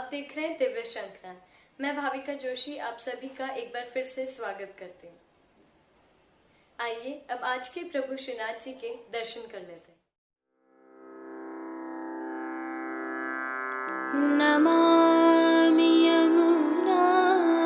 आप देख रहे हैं दिव्य शंखनाद। मैं भाविका जोशी आप सभी का एक बार फिर से स्वागत करती हूँ। आइए अब आज के प्रभु श्रीनाथ जी के दर्शन कर लेते हैं। नमामि यमुनामं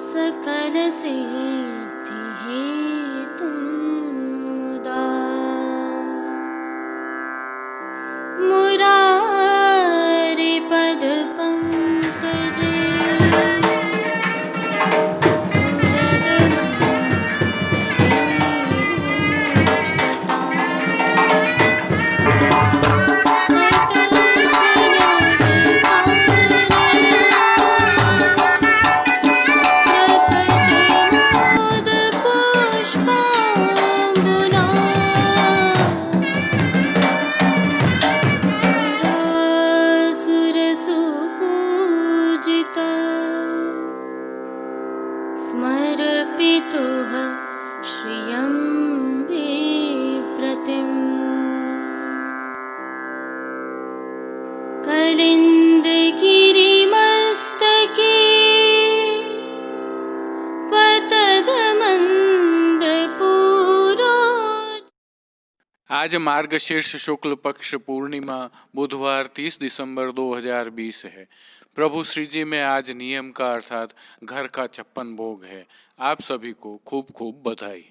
सकलसिद्धिहेतुं मुदा मुरारिपदपङ्कजे स्मरपितुः श्रियं बिप्रतिम् कलिन्दगिरिमस्तके पतदमन्दपूरो। आज मार्गशीर्ष शुक्ल पक्ष पूर्णिमा बुधवार 30 दिसंबर 2020 है। प्रभु श्री जी में आज नियम का अर्थात घर का 56 भोग है। आप सभी को खूब खूब बधाई।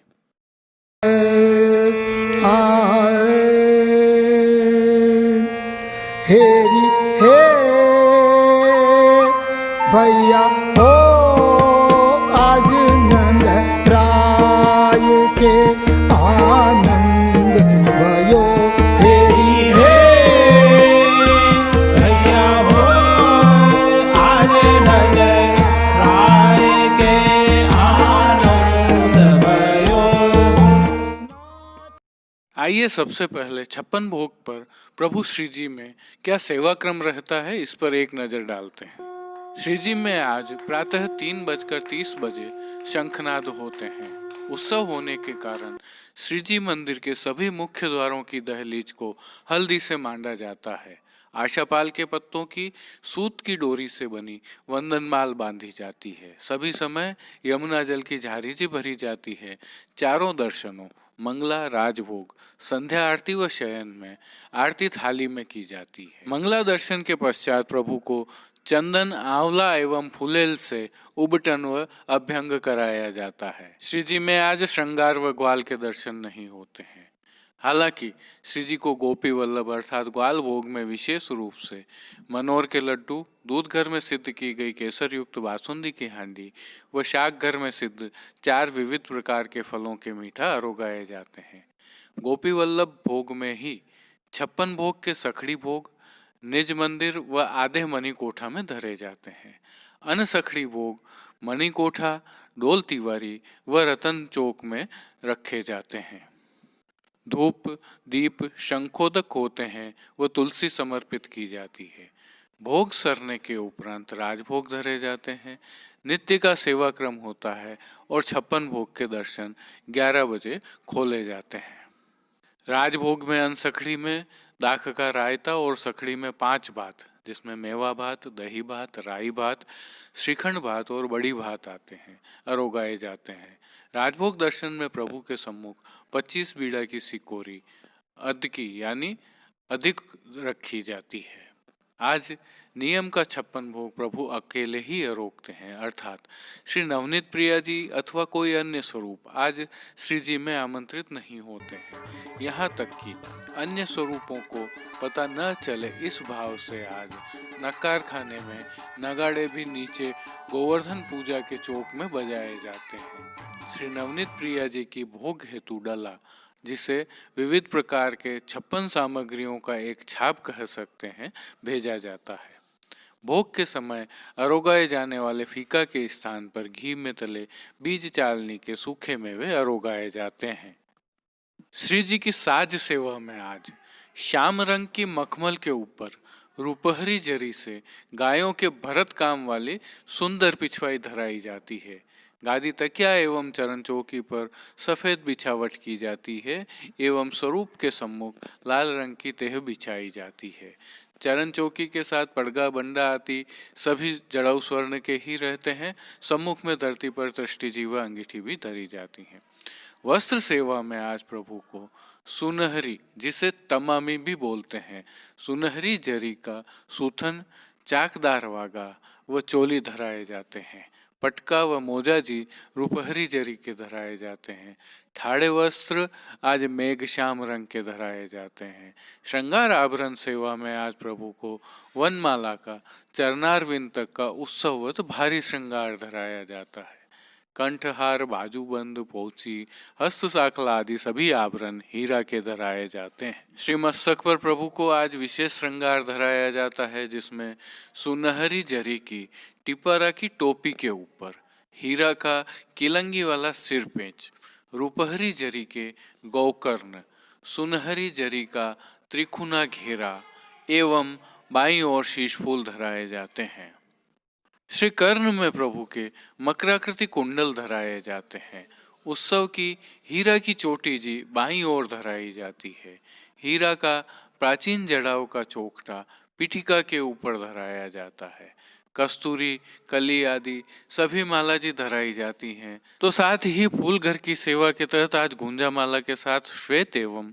हेरी हे भैया हो आज नंद राय के आनंद भयो। हेरी हे भैया हो आज नंद राय के आनंद भयो। आइए सबसे पहले 56 भोग पर प्रभु श्री जी में क्या सेवा क्रम रहता है इस पर एक नजर डालते हैं। श्री जी में आज प्रातः 3:30 बजे शंखनाद होते हैं। उत्सव होने के कारण श्री जी मंदिर के सभी मुख्य द्वारों की दहलीज को हल्दी से मांडा जाता है। आशापाल के पत्तों की सूत की डोरी से बनी वंदनमाल बांधी जाती है। सभी समय यमुना जल की झारीजी भरी जाती है। चारों दर्शनों मंगला, राजभोग, संध्या आरती व शयन में आरती थाली में की जाती है। मंगला दर्शन के पश्चात प्रभु को चंदन, आंवला एवं फूलेल से उबटन व अभ्यंग कराया जाता है। श्री जी में आज श्रृंगार व ग्वाल के दर्शन नहीं होते हैं। हालांकि श्री जी को गोपी वल्लभ अर्थात ग्वाल भोग में विशेष रूप से मनोर के लड्डू, दूध घर में सिद्ध की गई केसर युक्त बासुंदी की हांडी व शाक घर में सिद्ध 4 विविध प्रकार के फलों के मीठा अरोगाए जाते हैं। गोपी वल्लभ भोग में ही 56 भोग के सखड़ी भोग निज मंदिर व आधे मणिकोठा में धरे जाते हैं। अनसखड़ी भोग मणिकोठा, डोल तिवारी व रतन चौक में रखे जाते हैं। धूप, दीप, शंखोदक होते हैं व तुलसी समर्पित की जाती है। भोग सरने के उपरांत राजभोग धरे जाते हैं। नित्य का सेवा क्रम होता है और 56 भोग के दर्शन 11 बजे खोले जाते हैं। राजभोग में अनसखड़ी में दाख का रायता और सखड़ी में 5 भात जिसमें मेवा भात, दही भात, राई भात, श्रीखंड भात और बड़ी भात आते हैं, अरोगाए जाते हैं। राजभोग दर्शन में प्रभु के सम्मुख 25 बीड़ा की सिकोरी अदकी यानी अधिक रखी जाती है। आज नियम का 56 भोग प्रभु अकेले ही अरोगते हैं, अर्थात श्री नवनीत प्रिया जी अथवा कोई अन्य स्वरूप आज श्री जी में आमंत्रित नहीं होते हैं। यहाँ तक कि अन्य स्वरूपों को पता न चले इस भाव से आज नकार खाने में नगाड़े भी नीचे गोवर्धन पूजा के चौक में बजाए जाते हैं। श्री नवनीत प्रिया जी की भोग हेतु डला, जिसे विविध प्रकार के 56 सामग्रियों का एक छाप कह सकते हैं, भेजा जाता है। भोग के समय अरोगाए जाने वाले फीका के स्थान पर घी में तले बीज चालनी के सूखे मेवे अरोगाए जाते हैं। श्री जी की साज सेवा में आज श्याम रंग की मखमल के ऊपर रुपहरी जरी से गायों के भरत काम वाली सुंदर पिछवाई धराई जाती है। गादी तकिया एवं चरण चौकी पर सफेद बिछावट की जाती है एवं स्वरूप के सम्मुख लाल रंग की तेह बिछाई जाती है। चरण चौकी के साथ पड़गा बंडा आदि सभी जड़ाऊ स्वर्ण के ही रहते हैं। सम्मुख में धरती पर दृष्टि जीवा अंगीठी भी धरी जाती है। वस्त्र सेवा में आज प्रभु को सुनहरी, जिसे तमामी भी बोलते हैं, सुनहरी जरी का सूथन, चाकदार वागा व चोली धराए जाते हैं। पटका व मोजा जी रुपहरी जरी के धराए जाते हैं। ठाड़े वस्त्र आज मेघश्याम रंग के धराए जाते हैं। श्रृंगार आभरण सेवा में आज प्रभु को वनमाला का चरणारविंद तक का उत्सववत भारी श्रृंगार धराया जाता है। कंठहार, बाजूबंद, पोची, हस्त साखला आदि सभी आभरण हीरा के धराए जाते हैं। श्री मस्तक पर प्रभु को आज विशेष श्रृंगार धराया जाता है, जिसमें सुनहरी जरी की टिपरा की टोपी के ऊपर हीरा का किलंगी वाला सिर पेंच, रुपहरी जरी के गौकर्ण, सुनहरी जरी का त्रिखुना घेरा एवं बाईं ओर शीश फूल धराए जाते हैं। श्री कर्ण में प्रभु के मकराकृति कुंडल धराए जाते हैं। उत्सव की हीरा की चोटी जी बाईं ओर धराई जाती है। हीरा का प्राचीन जड़ाव का चौकटा पीठिका के ऊपर धराया जाता है। कस्तूरी, कली आदि सभी माला जी धराई जाती हैं। तो साथ ही फूल घर की सेवा के तहत आज गुंजा माला के साथ श्वेत एवं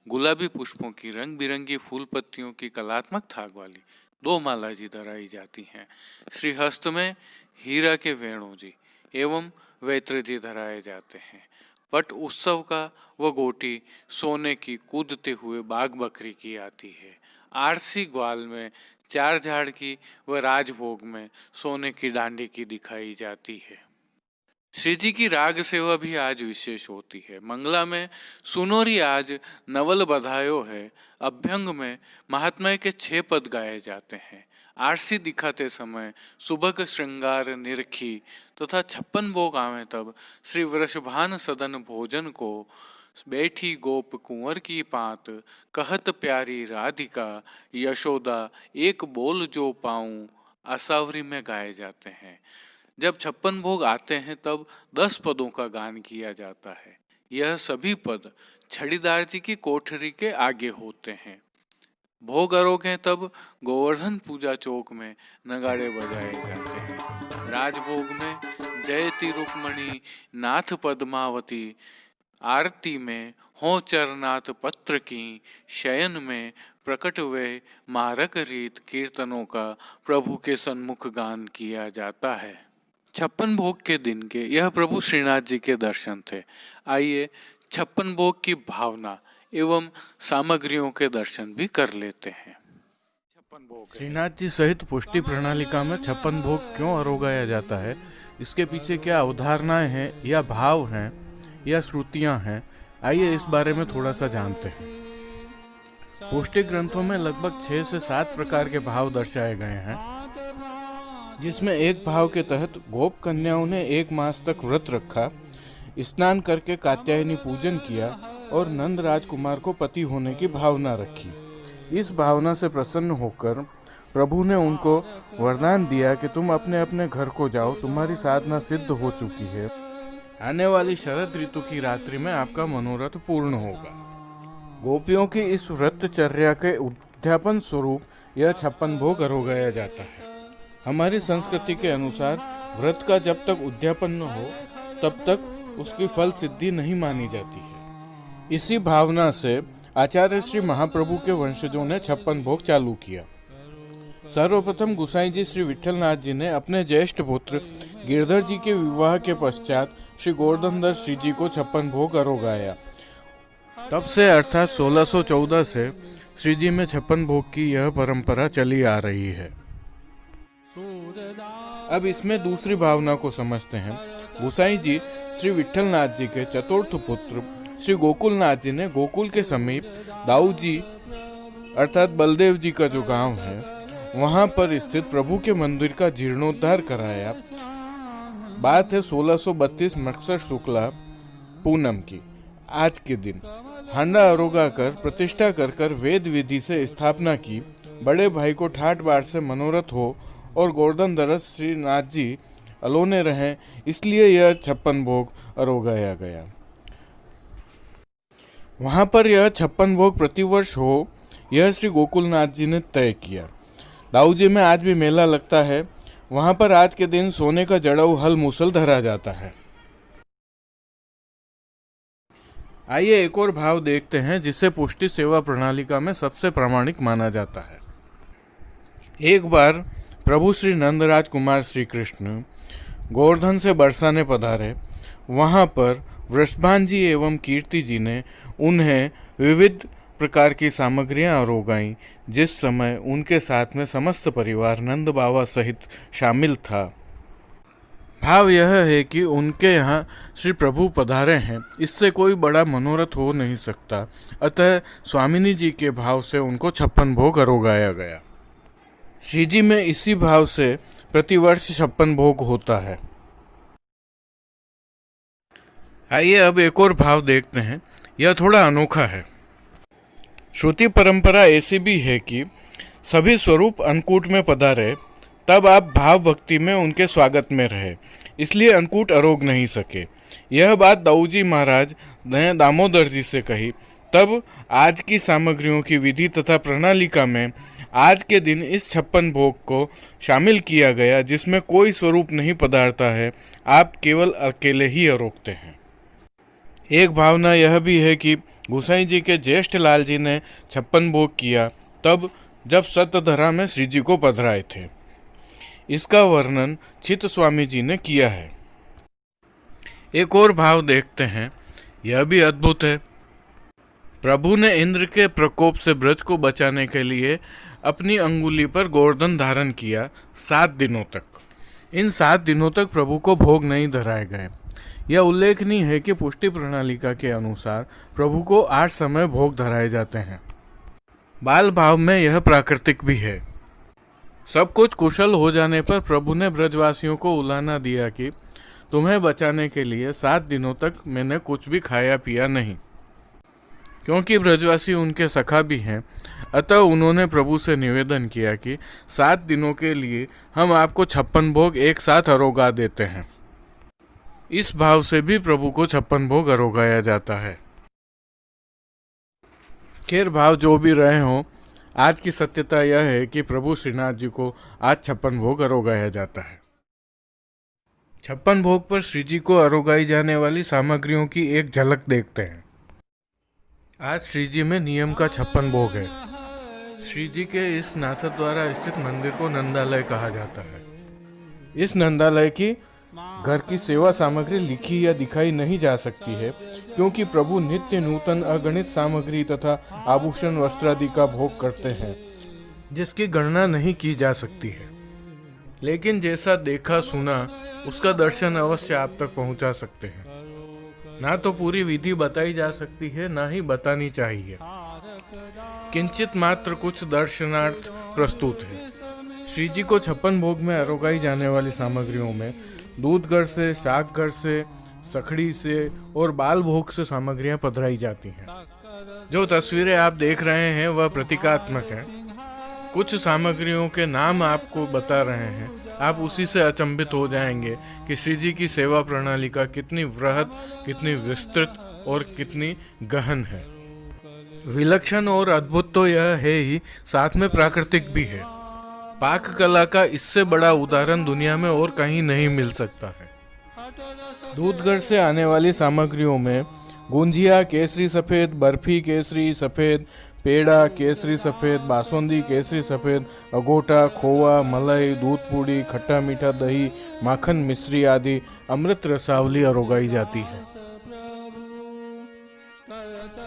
गुलाबी पुष्पों की रंग बिरंगी फूल पत्तियों की कलात्मक थाग वाली 2 माला जी धराई जाती हैं। श्री हस्त में हीरा के वेणु जी एवं वैत्र जी धराए जाते हैं। पट उत्सव का व गोटी सोने की कूदते हुए बाघ बकरी की आती है। आरसी ग्वाल में 4 झाड़ की व राजभोग में सोने की डांडी की दिखाई जाती है। श्री जी की राग सेवा भी आज विशेष होती है। मंगला में सुनोरी आज नवल बधायो है। अभ्यंग में महात्मा के 6 पद गाए जाते हैं। आरसी दिखाते समय सुबह श्रृंगार निरखी तथा 56 भोग आवे तब श्री वृषभान सदन भोजन को बैठी गोप कुंवर की पात, कहत प्यारी राधिका यशोदा एक बोल जो पाऊं, आसावरी में गाए जाते हैं। जब 56 भोग आते हैं तब 10 पदों का गान किया जाता है। यह सभी पद छड़ीदार जी की कोठरी के आगे होते हैं। भोग अरोगे तब गोवर्धन पूजा चौक में नगाड़े बजाए जाते हैं। राजभोग में जयति रुक्मणी नाथ पद्मावती, आरती में हो चरनाथ पत्र की, शयन में प्रकट वे मारक रीत कीर्तनों का प्रभु के सन्मुख गान किया जाता है। 56 भोग के दिन के यह प्रभु श्रीनाथ जी के दर्शन थे। आइए 56 भोग की भावना एवं सामग्रियों के दर्शन भी कर लेते हैं। श्रीनाथ जी सहित पुष्टि प्रणालिका में 56 भोग क्यों आरोगाया जाता है, इसके पीछे क्या अवधारणाएं हैं या भाव हैं या श्रुतियां हैं, आइए इस बारे में थोड़ा सा जानते हैं। पौष्टिक ग्रंथों में लगभग 6 से 7 प्रकार के भाव दर्शाए गए हैं, जिसमें एक भाव के तहत गोप कन्याओं ने 1 मास तक व्रत रखा, स्नान करके कात्यायनी पूजन किया और नंद राजकुमार को पति होने की भावना रखी। इस भावना से प्रसन्न होकर प्रभु ने उनको वरदान दिया कि तुम अपने अपने घर को जाओ, तुम्हारी साधना सिद्ध हो चुकी है, आने वाली शरद ऋतु की रात्रि में आपका मनोरथ पूर्ण होगा। गोपियों की इस व्रतचर्या के उद्यापन स्वरूप यह 56 भोग आरोगाया जाता है। हमारी संस्कृति के अनुसार व्रत का जब तक उद्यापन न हो तब तक उसकी फल सिद्धि नहीं मानी जाती है। इसी भावना से आचार्य श्री महाप्रभु के वंशजों ने 56 भोग चालू किया। सर्वप्रथम गुसाई जी श्री विठलनाथ जी ने अपने ज्येष्ठ पुत्र गिरधर जी के विवाह के पश्चात श्री गोवर्धनदास श्री जी को 56 भोग आरोगाया। तब से अर्थात 1614 से श्री जी में 56 भोग की यह परंपरा चली आ रही है। अब इसमें दूसरी भावना को समझते हैं। गुसाई जी श्री विठलनाथ जी के चतुर्थ पुत्र श्री गोकुलनाथ जी ने गोकुल के समीप दाऊ जी अर्थात बलदेव जी का जो गांव है, वहां पर स्थित प्रभु के मंदिर का जीर्णोद्धार कराया। बात है 1632 मक्सर शुक्ला पूनम की। आज के दिन हांडा अरोगा कर प्रतिष्ठा कर वेद विधि से स्थापना की बड़े भाई को ठाट बाट से मनोरथ हो और गोवर्धन धरस श्रीनाथ जी अलोने रहें, इसलिए यह 56 भोग अरोगाया गया। वहां पर यह 56 भोग प्रतिवर्ष हो, यह श्री गोकुलनाथ जी ने तय किया। दाऊजी में आज भी मेला लगता है। वहां पर आज के दिन सोने का जड़ाऊ हल मूसल धरा जाता है। आइए एक और भाव देखते हैं जिसे पुष्टि सेवा प्रणालिका में सबसे प्रामाणिक माना जाता है। एक बार प्रभु श्री नंदराज कुमार श्री कृष्ण गोवर्धन से बरसाने पधारे। वहां पर वृषभान जी एवं कीर्ति जी ने उन्हें विविध प्रकार की सामग्रियां अरोगाई। जिस समय उनके साथ में समस्त परिवार नंद बाबा सहित शामिल था। भाव यह है कि उनके यहाँ श्री प्रभु पधारे हैं, इससे कोई बड़ा मनोरथ हो नहीं सकता। अतः स्वामिनी जी के भाव से उनको 56 भोग अरोगाया गया। श्री जी में इसी भाव से प्रतिवर्ष 56 भोग होता है। आइए अब एक और भाव देखते हैं। यह थोड़ा अनोखा है। श्रुति परंपरा ऐसी भी है कि सभी स्वरूप अन्नकूट में पधारे तब आप भाव भक्ति में उनके स्वागत में रहे, इसलिए अन्नकूट अरोग नहीं सके। यह बात दाऊजी महाराज ने दामोदर जी से कही। तब आज की सामग्रियों की विधि तथा प्रणालिका में आज के दिन इस 56 भोग को शामिल किया गया, जिसमें कोई स्वरूप नहीं पधारता है, आप केवल अकेले ही अरोगते हैं। एक भावना यह भी है कि गोसाई जी के ज्येष्ठ लाल जी ने 56 भोग किया तब जब सतधरा में श्री जी को पधराए थे। इसका वर्णन चित स्वामी जी ने किया है। एक और भाव देखते हैं, यह भी अद्भुत है। प्रभु ने इंद्र के प्रकोप से ब्रज को बचाने के लिए अपनी अंगुली पर गोवर्धन धारण किया 7 दिनों तक। इन 7 दिनों तक प्रभु को भोग नहीं धराए गए। यह उल्लेखनीय है कि पुष्टि प्रणालिका के अनुसार प्रभु को 8 समय भोग धराए जाते हैं। बाल भाव में यह प्राकृतिक भी है। सब कुछ कुशल हो जाने पर प्रभु ने ब्रजवासियों को उलाना दिया कि तुम्हें बचाने के लिए 7 दिनों तक मैंने कुछ भी खाया पिया नहीं। क्योंकि ब्रजवासी उनके सखा भी हैं, अतः उन्होंने प्रभु से निवेदन किया कि 7 दिनों के लिए हम आपको 56 भोग एक साथ अरोगा देते हैं। इस भाव से भी प्रभु को 56 भोग अरोगाया जाता है। खैर भाव जो भी रहे हों, आज की सत्यता यह है कि प्रभु श्रीनाथ जी को आज 56 भोग अरोगाया जाता है। 56 भोग पर श्री जी को अरोगाई जाने वाली सामग्रियों की एक झलक देखते हैं। आज श्री जी में नियम का 56 भोग है। श्री जी के इस नाथ द्वारा स्थित मंदिर को नंदालय कहा जाता है। इस नंदालय की घर की सेवा सामग्री लिखी या दिखाई नहीं जा सकती है, क्योंकि प्रभु नित्य नूतन अगणित सामग्री तथा आभूषण वस्त्रादि का भोग करते हैं, जिसकी गणना नहीं की जा सकती है। लेकिन जैसा देखा सुना उसका दर्शन अवश्य आप तक पहुंचा सकते हैं। ना तो पूरी विधि बताई जा सकती है, ना ही बतानी चाहिए। किंचित मात्र कुछ दर्शनार्थ प्रस्तुत है। श्री जी को 56 भोग में अरोगाई जाने वाली सामग्रियों में दूधगढ़ से, शाकगढ़ से, सखड़ी से और बाल भोग से सामग्रियां पधराई जाती हैं। जो तस्वीरें आप देख रहे हैं वह प्रतीकात्मक हैं। कुछ सामग्रियों के नाम आपको बता रहे हैं, आप उसी से अचंभित हो जाएंगे कि श्री जी की सेवा प्रणालिका कितनी वृहद, कितनी विस्तृत और कितनी गहन है। विलक्षण और अद्भुत तो यह है ही, साथ में प्राकृतिक भी है। पाक कला का इससे बड़ा उदाहरण दुनिया में और कहीं नहीं मिल सकता है। दूधगढ़ से आने वाली सामग्रियों में गुंजिया केसरी सफेद, बर्फी केसरी सफेद, पेड़ा केसरी सफेद, बासुंदी केसरी सफेद, अगोटा, खोवा, मलाई, दूध पूड़ी, खट्टा मीठा दही, माखन मिश्री आदि अमृत रसावली अरोगाई जाती है।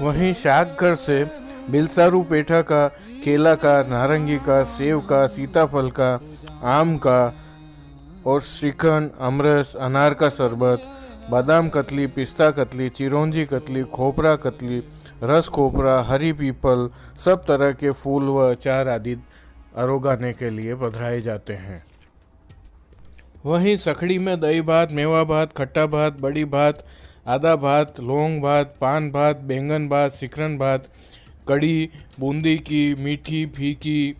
वहीं शाकगढ़ से बिलसारू पेठा का, केला का, नारंगी का, सेव का, सीताफल का, आम का और श्रीखंड, अमरस, अनार का शरबत, बादाम कतली, पिस्ता कतली, चिरौंजी कतली, खोपरा कतली, रस खोपरा, हरी पीपल, सब तरह के फूल व अचार आदि अरोगाने के लिए पधराए जाते हैं। वहीं सखड़ी में दही भात, मेवा भात, खट्टा भात, बड़ी भात, आदा भात, लौंग भात, पान भात, बैंगन भात, सिकरन भात, कड़ी, बूंदी की, मीठी, फीकी,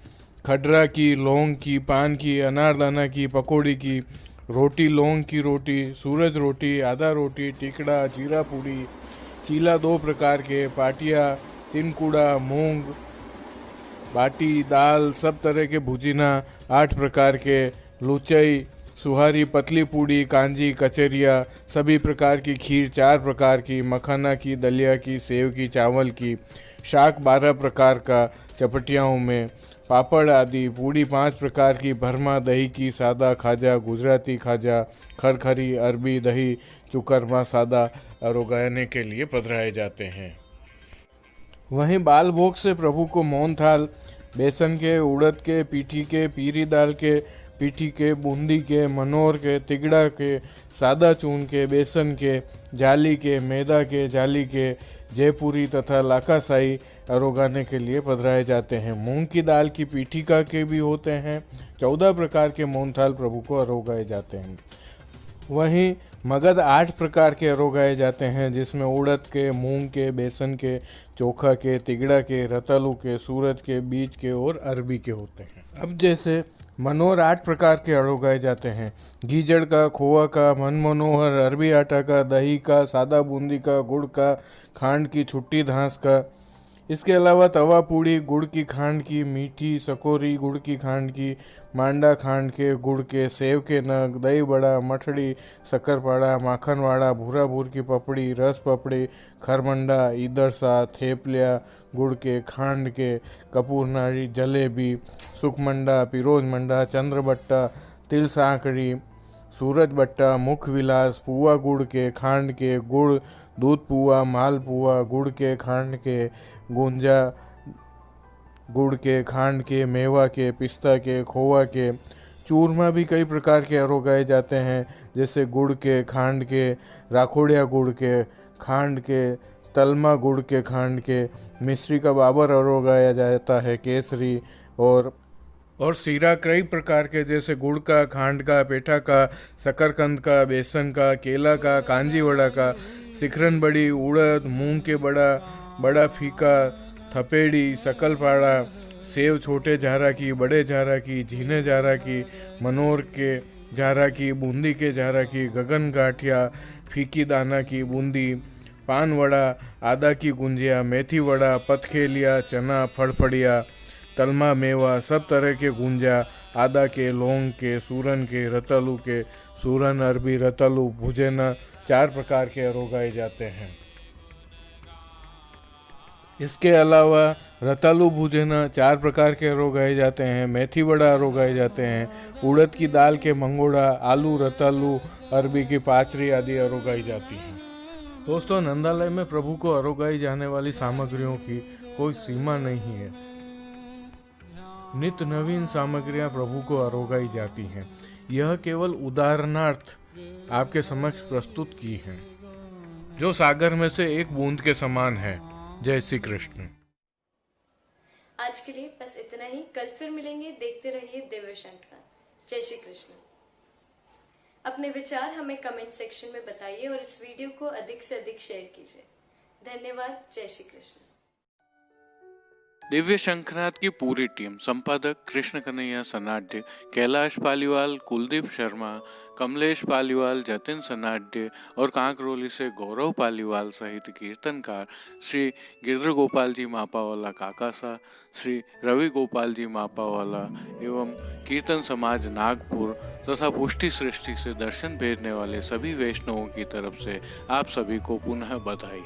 खडरा की, लौंग की, पान की, अनारदाना की, पकौड़ी की, रोटी, लौंग की रोटी, सूरज रोटी, आधा रोटी, टिकड़ा, जीरा पूड़ी, चीला 2 प्रकार के, पाटिया, तिनकुड़ा, मूंग, बाटी, दाल, सब तरह के भुजिना 8 प्रकार के, लुचई, सुहारी, पतली पूड़ी, कांजी, कचरिया, सभी प्रकार की खीर 4 प्रकार की, मखाना की, दलिया की, सेव की, चावल की, शाक 12 प्रकार का चपटियाओं में, पापड़ आदि, पूड़ी 5 प्रकार की, भरमा, दही की, सादा खाजा, गुजराती खाजा, खरखरी, अरबी, दही, चुकरमा, सादा अरोगाने के लिए पधराए जाते हैं। वहीं बाल भोग से प्रभु को मोहन थाल, बेसन के, उड़द के, पीठी के, पीरी दाल के, पीठी के, बूंदी के, मनोर के, तिगड़ा के, सादा चून के, बेसन के, जाली के, मैदा के, जाली के, जयपुरी तथा लाकासाई अरोगाने के लिए पधराए जाते हैं। मूंग की दाल की पीठिका के भी होते हैं। 14 प्रकार के मोहन थाल प्रभु को अरोगाए जाते हैं। वहीं मगध 8 प्रकार के अरोगाए जाते हैं, जिसमें उड़द के, मूंग के, बेसन के, चोखा के, तिगड़ा के, रतालू के, सूरज के, बीज के और अरबी के होते हैं। अब जैसे मनोहर 8 प्रकार के अरोगाए जाते हैं। गीजड़ का, खोआ का, मनमनोहर, अरबी आटा का, दही का, सादा बूंदी का, गुड़ का, खांड की छुट्टी घास का। इसके अलावा तवा पूड़ी, गुड़ की खांड की, मीठी सकोरी, गुड़ की खांड की, मांडा खांड के, गुड़ के, सेव के नग, दही बड़ा, मठड़ी, शक्करपाड़ा, माखनवाड़ा, भूरा भूर की पपड़ी, रस पपड़ी, खरमंडा, ईदरसा, थेपलिया, गुड़ के, खांड के, कपूरनाड़ी, जलेबी, सुखमंडा, पिरोज मंडा, चंद्रबट्टा, तिल सांकड़ी, सूरज बट्टा, मुख विलास, पुआ गुड़ के, खांड के, गुड़, दूध पुआ, माल पुआ, गुड़ के, खांड के, गुंजा, गुड़ के, खांड के, मेवा के, पिस्ता के, खोआ के। चूरमा भी कई प्रकार के अरोगाए जाते हैं, जैसे गुड़ के, खांड के, राखोड़िया गुड़ के, खांड के, तलमा गुड़ के, खांड के। मिश्री का बाबर अरोगाया जाता है, केसरी और सीरा कई प्रकार के, जैसे गुड़ का, खांड का, पेठा का, शकरकंद का, बेसन का, केला का, कांजी वड़ा का, सिखरन बड़ी, उड़द, मूंग के बड़ा, बड़ा फीका, थपेड़ी, शकलपाड़ा, सेव छोटे झारा की, बड़े झारा की, झीने झारा की, मनोर के झारा की, बूंदी के झारा की, गगन गाठिया, फीकी दाना की बूंदी, पान वड़ा, आदा की गुंजिया, मेथी वड़ा, पतखेलिया, चना, फड़फड़िया, तलमा मेवा, सब तरह के गुंजा, आदा के, लौंग के, सूरन के, रतालू के, सूरन, अरबी, रतालू, भुजेना 4 प्रकार के अरोगाए जाते हैं। इसके अलावा रतालू भुजेना 4 प्रकार के अरोगाए जाते हैं। मेथी वड़ा अरोगाए जाते हैं। उड़द की दाल के मंगोड़ा, आलू, रतालू, अरबी की पाचरी आदि अरोगाई जाती हैं। दोस्तों, नंदालय में प्रभु को अरोगाई जाने वाली सामग्रियों की कोई सीमा नहीं है। नित्य नवीन सामग्रियां प्रभु को अरोगाई जाती हैं। यह केवल उदाहरणार्थ आपके समक्ष प्रस्तुत की हैं, जो सागर में से एक बूंद के समान है। जय श्री कृष्ण। आज के लिए बस इतना ही। कल फिर मिलेंगे। देखते रहिए दिव्य शंखनाद। जय श्री कृष्ण। अपने विचार हमें कमेंट सेक्शन में बताइए और इस वीडियो को अधिक से अधिक शेयर कीजिए। धन्यवाद। जय श्री कृष्ण। दिव्य शंखनाद की पूरी टीम, संपादक कृष्ण कन्हैया सनाड्य, कैलाश पालीवाल, कुलदीप शर्मा, कमलेश पालीवाल, जतिन सनाड्य और कांकरोली से गौरव पालीवाल सहित कीर्तनकार श्री गिरधर गोपाल जी मापावाला काकासा, श्री रवि गोपाल जी मापावाला एवं कीर्तन समाज नागपुर तथा पुष्टि सृष्टि से दर्शन भेजने वाले सभी वैष्णवों की तरफ से आप सभी को पुनः बधाई।